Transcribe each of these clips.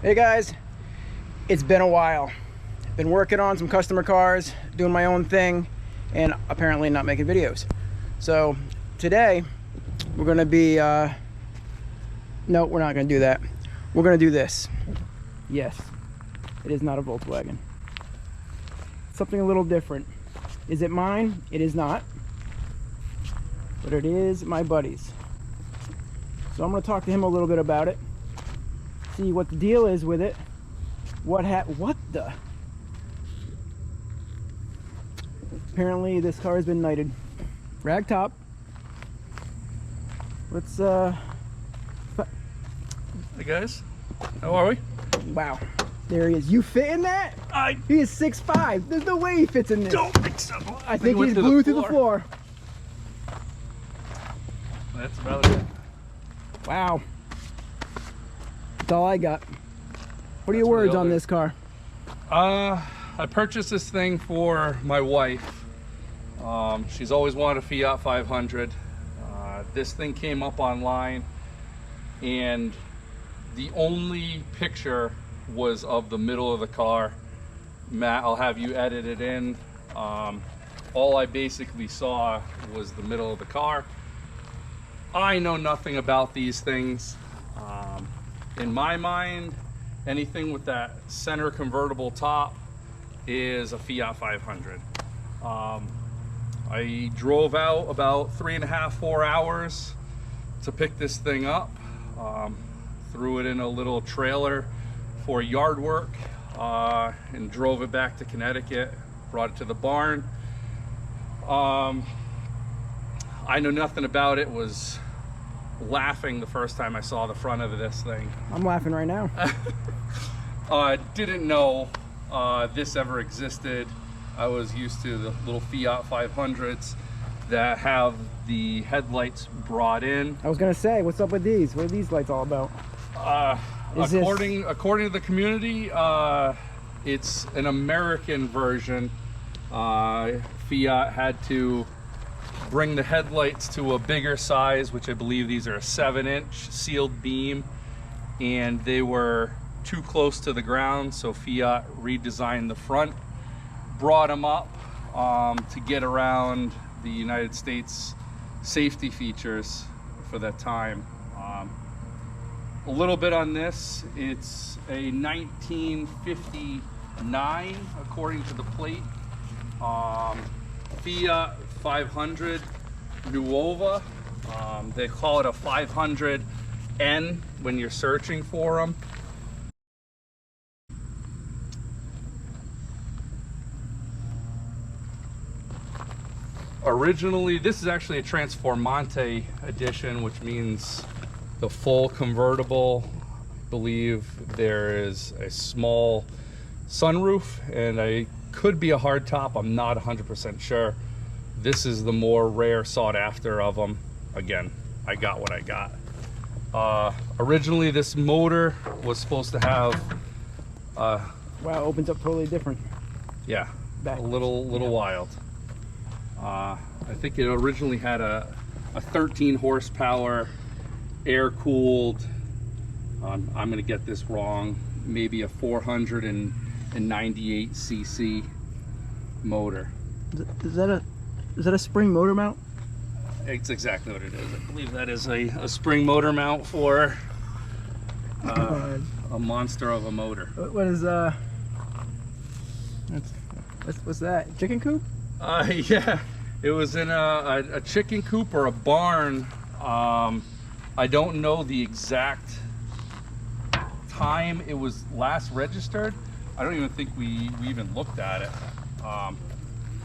Hey guys, it's been a while. Been working on some customer cars, doing my own thing, and apparently not making videos. So today we're gonna be, no, we're not gonna do that. We're gonna do this. Yes, it is not a Volkswagen. Something a little different. Is it mine? It is not. But it is my buddy's. So I'm gonna talk to him a little bit about it. See what the deal is with it. What the? Apparently this car has been knighted. Rag top. Let's Hey guys, how are we? wow. There he is. You fit in that? He is 6'5". There's no way he fits in this. Don't think so. I think he's glued through the floor. That's about it. Wow. That's all I got. What are your words on this car? I purchased this thing for my wife. She's always wanted a Fiat 500. This thing came up online and the only picture was of the middle of the car. Matt, I'll have you edit it in. All I basically saw was the middle of the car. I know nothing about these things. In my mind, anything with that center convertible top is a Fiat 500. I drove out about 3.5 to 4 hours to pick this thing up. Threw it in a little trailer for yard work and drove it back to Connecticut, brought it to the barn. I know nothing about it, was laughing the first time I saw the front of this thing. I'm laughing right now. Didn't know this ever existed. I was used to the little Fiat 500s that have the headlights brought in. I was gonna say, what's up with these? What are these lights all about? According to the community, it's an American version. Fiat had to bring the headlights to a bigger size, which I believe these are a 7-inch sealed beam, and they were too close to the ground, so Fiat redesigned the front, brought them up to get around the United States safety features for that time. A little bit on this, it's a 1959 according to the plate. Fiat 500 Nuova. They call it a 500N when you're searching for them. Originally, this is actually a Transformante edition, which means the full convertible. I believe there is a small sunroof, and I could be a hard top. I'm not 100% sure. This is the more rare sought after of them. Again, I got what I got. Originally, this motor was supposed to have wow, opens up totally different. Yeah, Back. a little wild. I think it originally had a 13 horsepower air-cooled, I'm gonna get this wrong, maybe a 498 cc motor. Is that a spring motor mount? It's exactly what it is. I believe that is a spring motor mount for a monster of a motor. What is what's that? Chicken coop? Yeah, it was in a chicken coop or a barn. I don't know the exact time it was last registered. I don't even think we even looked at it.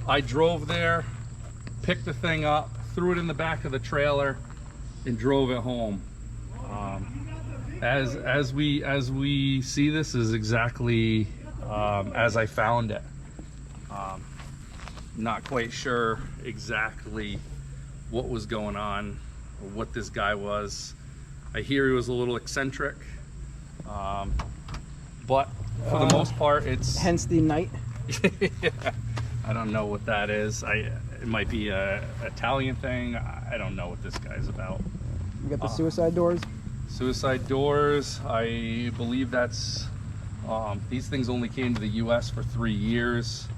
I drove there, picked the thing up, threw it in the back of the trailer, and drove it home. As we see, this is exactly as I found it. Not quite sure exactly what was going on or what this guy was. I hear he was a little eccentric, but for the most part, it's hence the night. Yeah, I don't know what that is. It might be a Italian thing. I don't know what this guy's about. You got the suicide doors. Suicide doors, I believe that's, these things only came to the US for 3 years,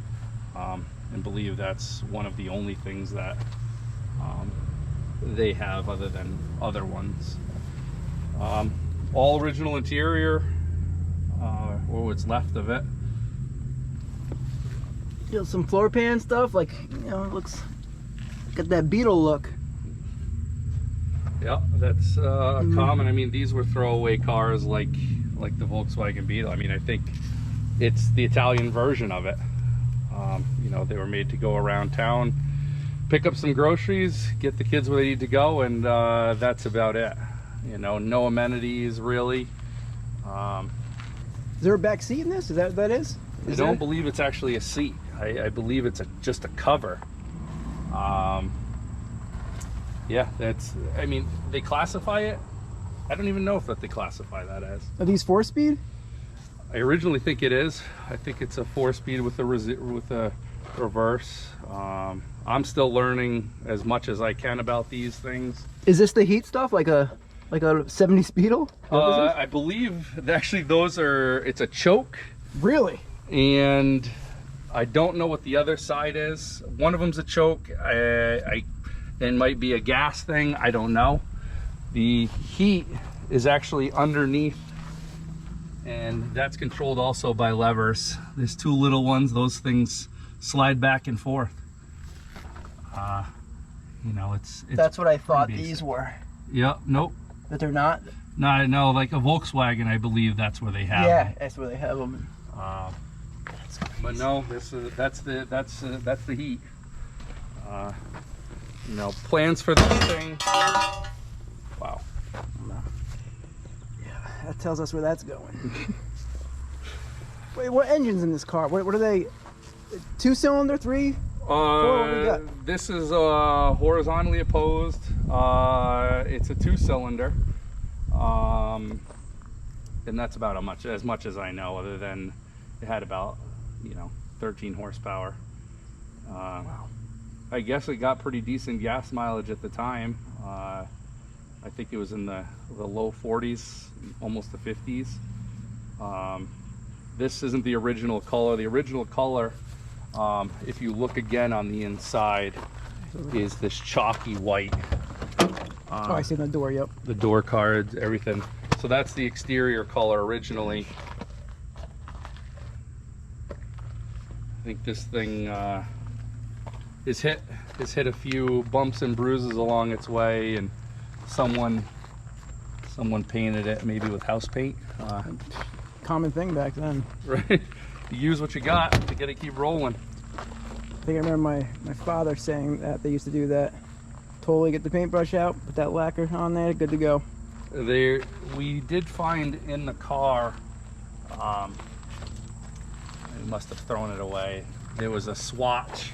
and believe that's one of the only things that they have other than other ones. All original interior, or what's left of it. You know, some floor pan stuff, like, you know, it looks, got that Beetle look. Yeah, that's common. I mean, these were throwaway cars like the Volkswagen Beetle. I mean, I think it's the Italian version of it. You know, they were made to go around town, pick up some groceries, get the kids where they need to go, and that's about it. You know, no amenities really. Is there a back seat in this? Is that what that is? I don't believe it's actually a seat. I believe it's just a cover. Yeah, that's, I mean, they classify it. I don't even know if they classify that as. Are these 4-speed? I originally think it is. I think it's a 4-speed with a reverse. I'm still learning as much as I can about these things. Is this the heat stuff, like a 70 Beetle? I believe actually those are, it's a choke. Really? And I don't know what the other side is. One of them's a choke. It might be a gas thing, I don't know. The heat is actually underneath, and that's controlled also by levers. There's 2 little ones, those things slide back and forth. You know, it's that's what I thought these were. Yeah, nope. But they're not? No, like a Volkswagen, I believe that's where they have them. That's where they have them. But no, that's the heat. You know, plans for this thing. Wow. Yeah, that tells us where that's going. Wait, what engine's in this car? What are they? 2-cylinder, 3? 4? What do we got? This is horizontally opposed. It's a 2-cylinder. And that's about as much as I know, other than it had about, you know, 13 horsepower. Wow. I guess it got pretty decent gas mileage at the time. I think it was in the low 40s, almost the 50s. This isn't the original color. The original color, if you look again on the inside, is this chalky white. Oh, I see the door, yep. The door cards, everything. So that's the exterior color originally. I think this thing has hit a few bumps and bruises along its way, and someone painted it maybe with house paint. Common thing back then. Right. You use what you got to get it keep rolling. I think I remember my father saying that they used to do that. Totally get the paintbrush out, put that lacquer on there, good to go. We did find in the car, I must have thrown it away, there was a swatch,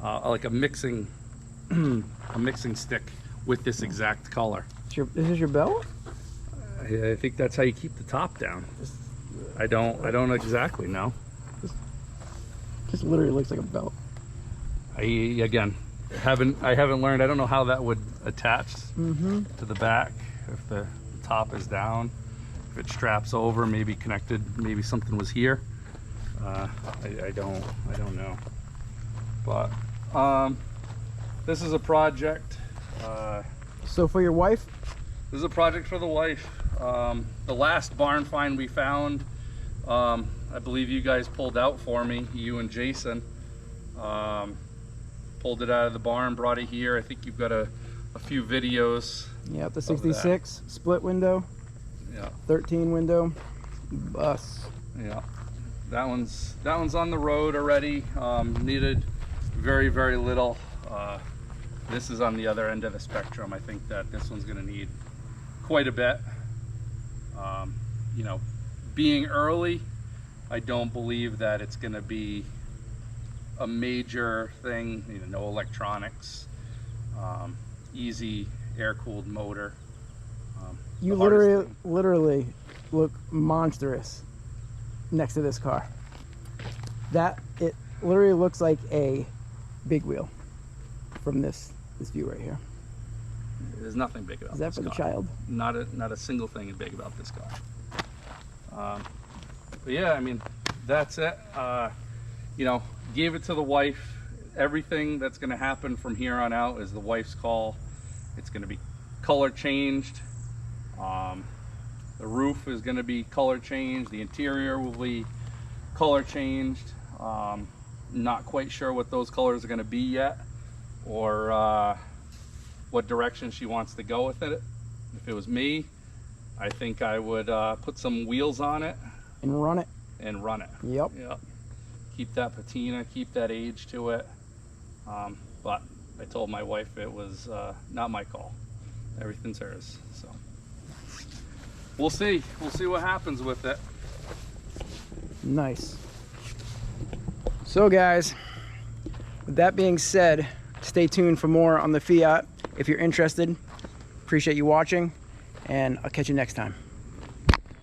like a mixing stick with this exact color. This is your belt? I think that's how you keep the top down. I don't exactly know. Just literally looks like a belt. I haven't learned. I don't know how that would attach to the back, if the top is down, if it straps over, maybe connected, maybe something was here. I don't know. But this is a project. So for your wife? This is a project for the wife. The last barn find we found, I believe you guys pulled out for me, you and Jason. Pulled it out of the barn, brought it here. I think you've got a few videos. Yeah, the 66 split window. Yeah. 13 window bus. Yeah. That one's on the road already. Needed very, very little. This is on the other end of the spectrum. I think that this one's going to need quite a bit. You know, being early, I don't believe that it's going to be a major thing. You know, no electronics, easy air-cooled motor. You literally look monstrous next to this car. It literally looks like a big wheel from this view right here. There's nothing big about Is that this for the car. child? Not a single thing big about this car. But yeah, I mean, that's it. You know, gave it to the wife. Everything that's going to happen from here on out is the wife's call. It's going to be color changed. The roof is going to be color changed. The interior will be color changed. Not quite sure what those colors are going to be yet, or what direction she wants to go with it. If it was me, I think I would put some wheels on it And run it. and run it. Yep. Yep. Keep that patina, keep that age to it. But I told my wife it was not my call. Everything's hers. So we'll see. We'll see what happens with it. Nice. So guys, with that being said, stay tuned for more on the Fiat if you're interested. Appreciate you watching, and I'll catch you next time.